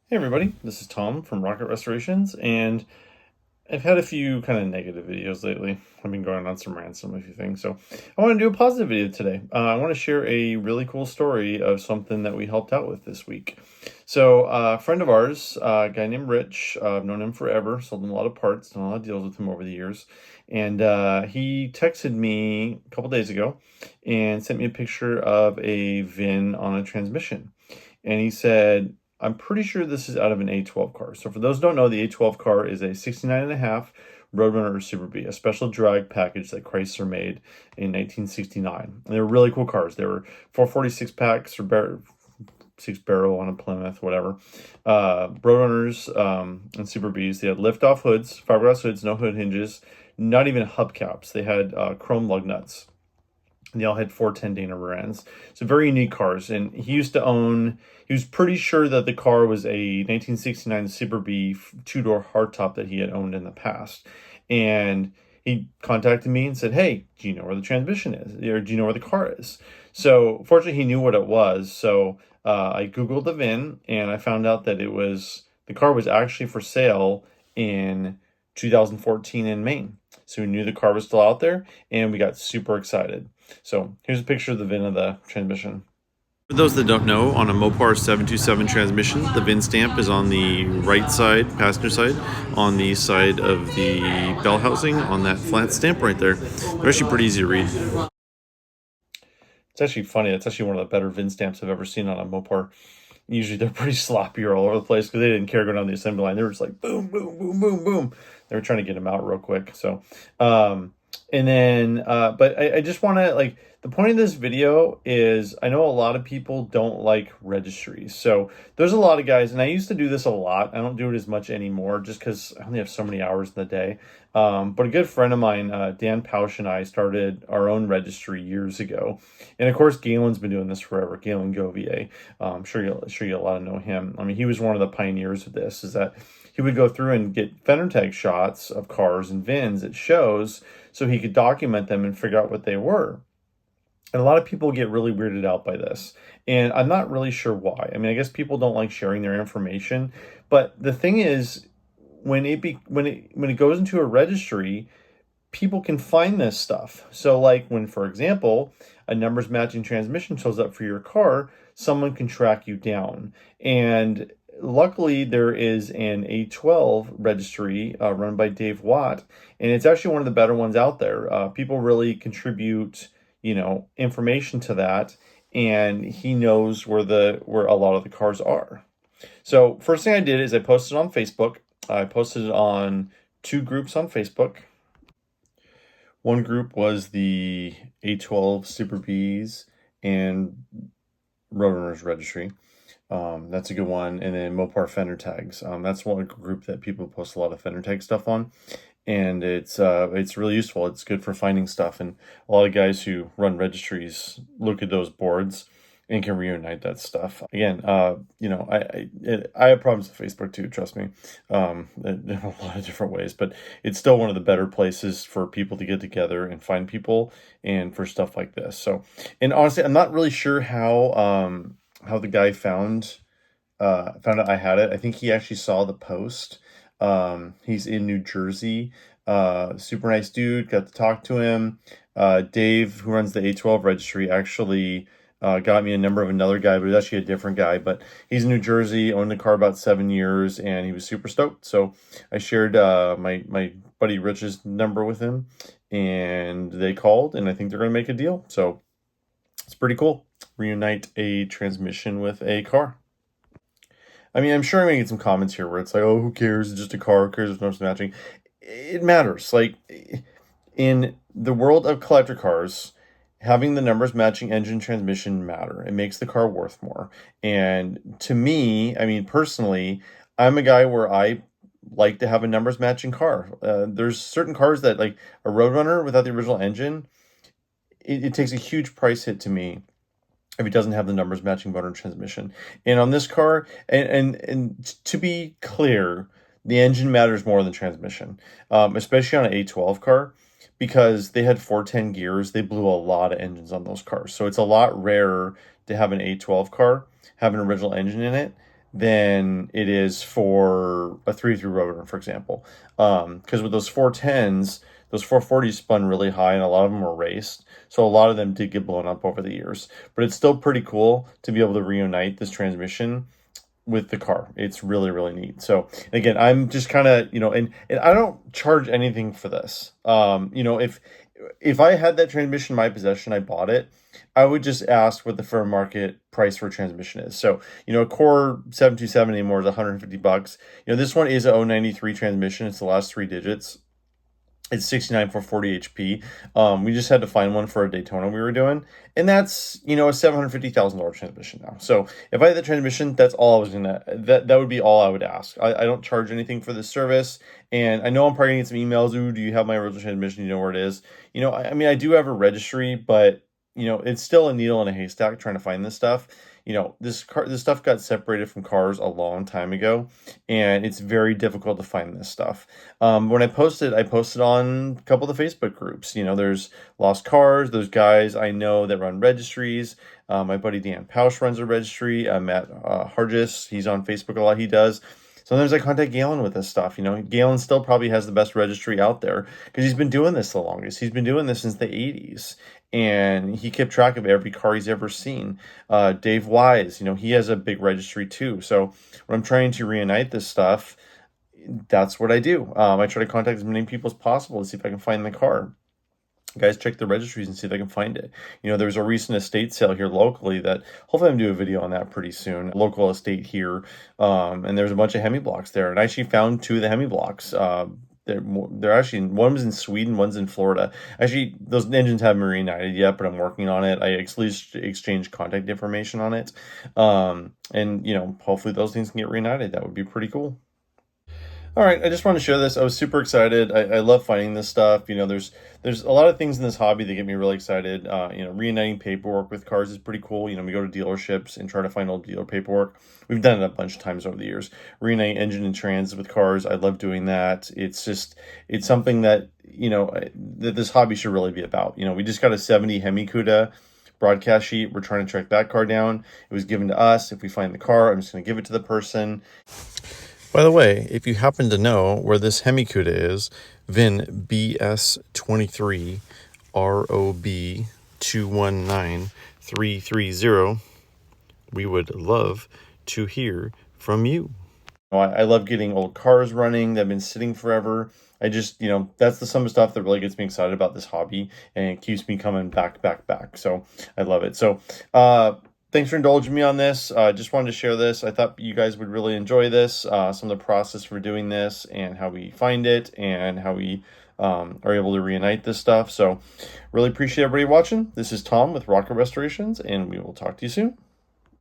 Hey everybody, this is Tom from Rocket Restorations, and I've had a few kind of negative videos lately. I've been going on some rants on a few things, so I want to do a positive video today. I want to share a really cool story of something that we helped out with this week. So a friend of ours, a guy named Rich, I've known him forever, sold him a lot of parts, done a lot of deals with him over the years, and he texted me a couple days ago and sent me a picture of a VIN on a transmission. And he said, I'm pretty sure this is out of an A12 car. So for those who don't know, the A12 car is a 69.5 Roadrunner Super B, a special drag package that Chrysler made in 1969. And they were really cool cars. They were 446 packs or six barrel on a Plymouth, whatever. Roadrunners and Super Bs. They had lift-off hoods, fiberglass hoods, no hood hinges, not even hubcaps. They had chrome lug nuts. And they all had 410 Dana rear ends. So very unique cars. And he was pretty sure that the car was a 1969 Super B two-door hardtop that he had owned in the past. And he contacted me and said, hey, do you know where the transmission is? Or do you know where the car is? So fortunately, he knew what it was. So I Googled the VIN and I found out that the car was actually for sale in 2014 in Maine. So we knew the car was still out there and we got super excited. So here's a picture of the VIN of the transmission. For those that don't know, on a Mopar 727 transmission, the VIN stamp is on the right side, passenger side, on the side of the bell housing, on that flat stamp right there. They're actually pretty easy to read. It's actually funny. It's actually one of the better VIN stamps I've ever seen on a Mopar. Usually they're pretty sloppy or all over the place because they didn't care going down the assembly line. They were just like boom, boom, boom, boom, boom. They were trying to get them out real quick. So, but I just want to the point of this video is I know a lot of people don't like registries. So there's a lot of guys, and I used to do this a lot. I don't do it as much anymore just because I only have so many hours in the day. But a good friend of mine, Dan Pausch, and I started our own registry years ago. And of course, Galen's been doing this forever. Galen Govier. I'm sure you'll a lot of know him. I mean, he was one of the pioneers of this, is that he would go through and get fender tag shots of cars and VINs at shows so he could document them and figure out what they were. And a lot of people get really weirded out by this. And I'm not really sure why. I mean, I guess people don't like sharing their information. But the thing is, when it goes into a registry, people can find this stuff. So like when, for example, a numbers matching transmission shows up for your car, someone can track you down. And luckily there is an A12 registry run by Dave Watt, and it's actually one of the better ones out there. People really contribute, information to that, and he knows where a lot of the cars are. So first thing I did is I posted on Facebook. I posted it on two groups on Facebook. One group was the A12 Super Bs and Roadrunners Registry. That's a good one. And then Mopar fender tags. That's one group that people post a lot of fender tag stuff on. And it's really useful. It's good for finding stuff. And a lot of guys who run registries look at those boards and can reunite that stuff. Again, I have problems with Facebook too, trust me, in a lot of different ways, but it's still one of the better places for people to get together and find people and for stuff like this. So, and honestly, I'm not really sure how the guy found out I had it. I think he actually saw the post. He's in New Jersey, super nice dude, got to talk to him. Dave, who runs the A12 registry, actually got me a number of another guy, but it was actually a different guy. But he's in New Jersey, owned the car about 7 years, and he was super stoked. So I shared my buddy Rich's number with him, and they called, and I think they're going to make a deal. So it's pretty cool. Reunite a transmission with a car. I mean, I'm sure I'm going to get some comments here where it's like, oh, who cares? It's just a car. Who cares if numbers matching? It matters. Like, in the world of collector cars, having the numbers matching engine transmission matter. It makes the car worth more. And to me, I mean, personally, I'm a guy where I like to have a numbers matching car. There's certain cars that, like a Roadrunner without the original engine, it takes a huge price hit to me if it doesn't have the numbers matching motor and transmission. And on this car, and to be clear, the engine matters more than transmission, especially on an A12 car, because they had 410 gears. They blew a lot of engines on those cars. So it's a lot rarer to have an A12 car have an original engine in it than it is for a 3.3 rotor, for example. Because with those 410s, those 440s spun really high, and a lot of them were raced. So a lot of them did get blown up over the years. But it's still pretty cool to be able to reunite this transmission with the car. It's really, really neat. So again, I'm just kind of, and I don't charge anything for this. If I had that transmission in my possession, I bought it, I would just ask what the fair market price for a transmission is. So, a Core 727 anymore is $150. This one is a 093 transmission. It's the last three digits. It's 69 for 40 HP. We just had to find one for a Daytona we were doing, and that's a $750,000 transmission now. So if I had the transmission, that's all I was gonna. That would be all I would ask. I don't charge anything for this service, and I know I'm probably gonna get some emails. Ooh, do you have my original transmission? You know where it is. I mean, I do have a registry, but it's still a needle in a haystack trying to find this stuff. This stuff got separated from cars a long time ago, and it's very difficult to find this stuff. When I posted on a couple of the Facebook groups. There's Lost Cars, those guys I know that run registries. My buddy Dan Pausch runs a registry. Matt Hargis, he's on Facebook a lot. He does. Sometimes I contact Galen with this stuff. Galen still probably has the best registry out there because he's been doing this the longest. He's been doing this since the 80s. And he kept track of every car he's ever seen. Dave Wise, he has a big registry too. So when I'm trying to reunite this stuff, that's what I do. I try to contact as many people as possible to see if I can find the car. Guys, check the registries and see if I can find it. There was a recent estate sale here locally that hopefully I'm going to do a video on that pretty soon. Local estate here. And there's a bunch of Hemi blocks there. And I actually found two of the Hemi blocks. They're actually, one was in Sweden, one's in Florida. Actually, those engines haven't been reunited yet, but I'm working on it. I exchanged contact information on it. And hopefully those things can get reunited. That would be pretty cool. All right, I just want to share this. I was super excited. I love finding this stuff. There's a lot of things in this hobby that get me really excited. Reuniting paperwork with cars is pretty cool. We go to dealerships and try to find old dealer paperwork. We've done it a bunch of times over the years. Reuniting engine and trans with cars. I love doing that. It's something that, that this hobby should really be about. We just got a 70 Hemi Cuda broadcast sheet. We're trying to track that car down. It was given to us. If we find the car, I'm just going to give it to the person. By the way, if you happen to know where this Hemi Cuda is, VIN BS23 ROB 219330, we would love to hear from you. I love getting old cars running that have been sitting forever. I just, that's some of the stuff that really gets me excited about this hobby, and it keeps me coming back. So I love it. So, thanks for indulging me on this. Just wanted to share this. I thought you guys would really enjoy this, some of the process for doing this and how we find it and how we are able to reunite this stuff. So really appreciate everybody watching. This is Tom with Rocket Restorations, and we will talk to you soon.